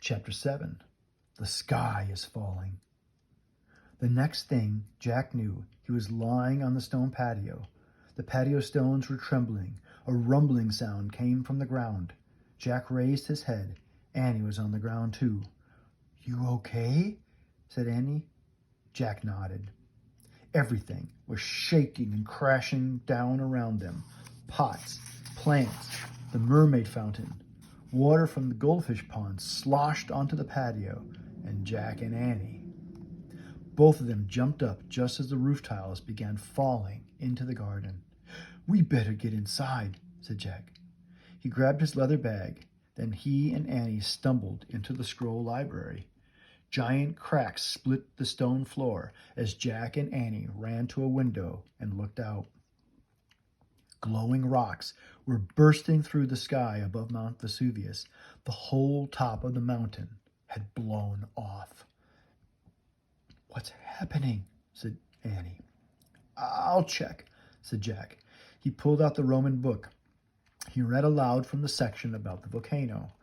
Chapter 7. The sky is falling. The next thing Jack knew, he was lying on the stone patio. The patio stones were trembling. A rumbling sound came from the ground. Jack raised his head. Annie was on the ground too. "You okay?" said Annie. Jack nodded. Everything was shaking and crashing down around them. Pots, plants, the mermaid fountain. Water from the goldfish pond sloshed onto the patio, and Jack and Annie. Both of them jumped up just as the roof tiles began falling into the garden. "We better get inside," said Jack. He grabbed his leather bag. Then he and Annie stumbled into the scroll library. Giant cracks split the stone floor as Jack and Annie ran to a window and looked out. Glowing rocks were bursting through the sky above Mount Vesuvius. The whole top of the mountain had blown off. "What's happening?" said Annie. "I'll check," said Jack. He pulled out the Roman book. He read aloud from the section about the volcano.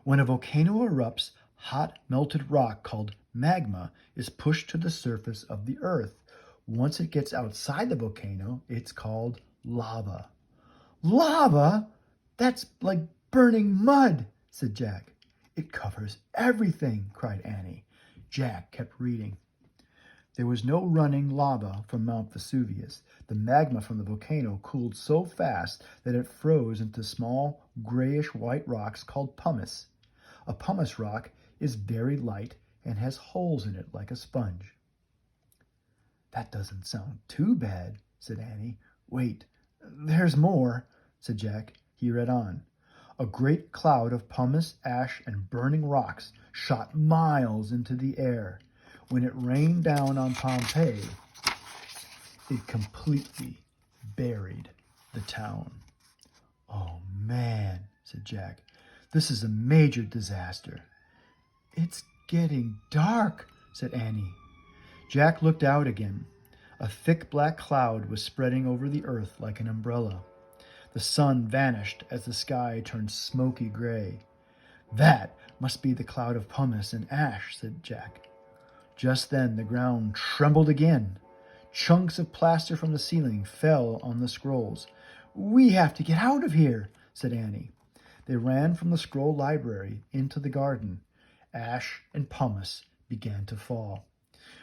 When a volcano erupts, hot melted rock called magma is pushed to the surface of the earth. Once it gets outside the volcano, it's called lava. "Lava? That's like burning mud," said Jack. "It covers everything," cried Annie. Jack kept reading. There was no running lava from Mount Vesuvius. The magma from the volcano cooled so fast that it froze into small grayish-white rocks called pumice. A pumice rock is very light and has holes in it like a sponge. "That doesn't sound too bad," said Annie. "Wait, there's more," said Jack. He read on. A great cloud of pumice, ash, and burning rocks shot miles into the air. When it rained down on Pompeii, it completely buried the town. "Oh, man," said Jack. "This is a major disaster." "It's getting dark," said Annie. Jack looked out again. A thick black cloud was spreading over the earth like an umbrella. The sun vanished as the sky turned smoky gray. "That must be the cloud of pumice and ash," said Jack. Just then the ground trembled again. Chunks of plaster from the ceiling fell on the scrolls. "We have to get out of here," said Annie. They ran from the scroll library into the garden. Ash and pumice began to fall.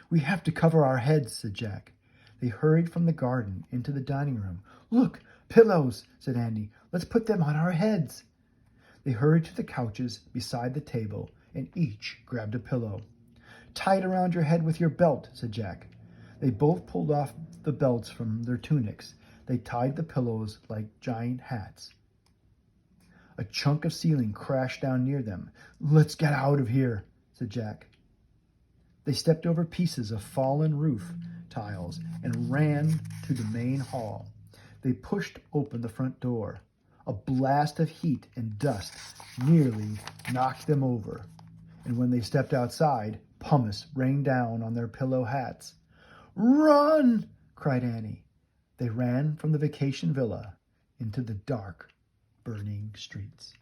"We have to cover our heads," said Jack. They hurried from the garden into the dining room. "Look, pillows," said Annie. "Let's put them on our heads." They hurried to the couches beside the table and each grabbed a pillow. "Tie it around your head with your belt," said Jack. They both pulled off the belts from their tunics. They tied the pillows like giant hats. A chunk of ceiling crashed down near them. "Let's get out of here," said Jack. They stepped over pieces of fallen roof tiles and ran to the main hall. They pushed open the front door. A blast of heat and dust nearly knocked them over. And when they stepped outside, pumice rained down on their pillow hats. "Run!" cried Annie. They ran from the vacation villa into the dark, burning streets.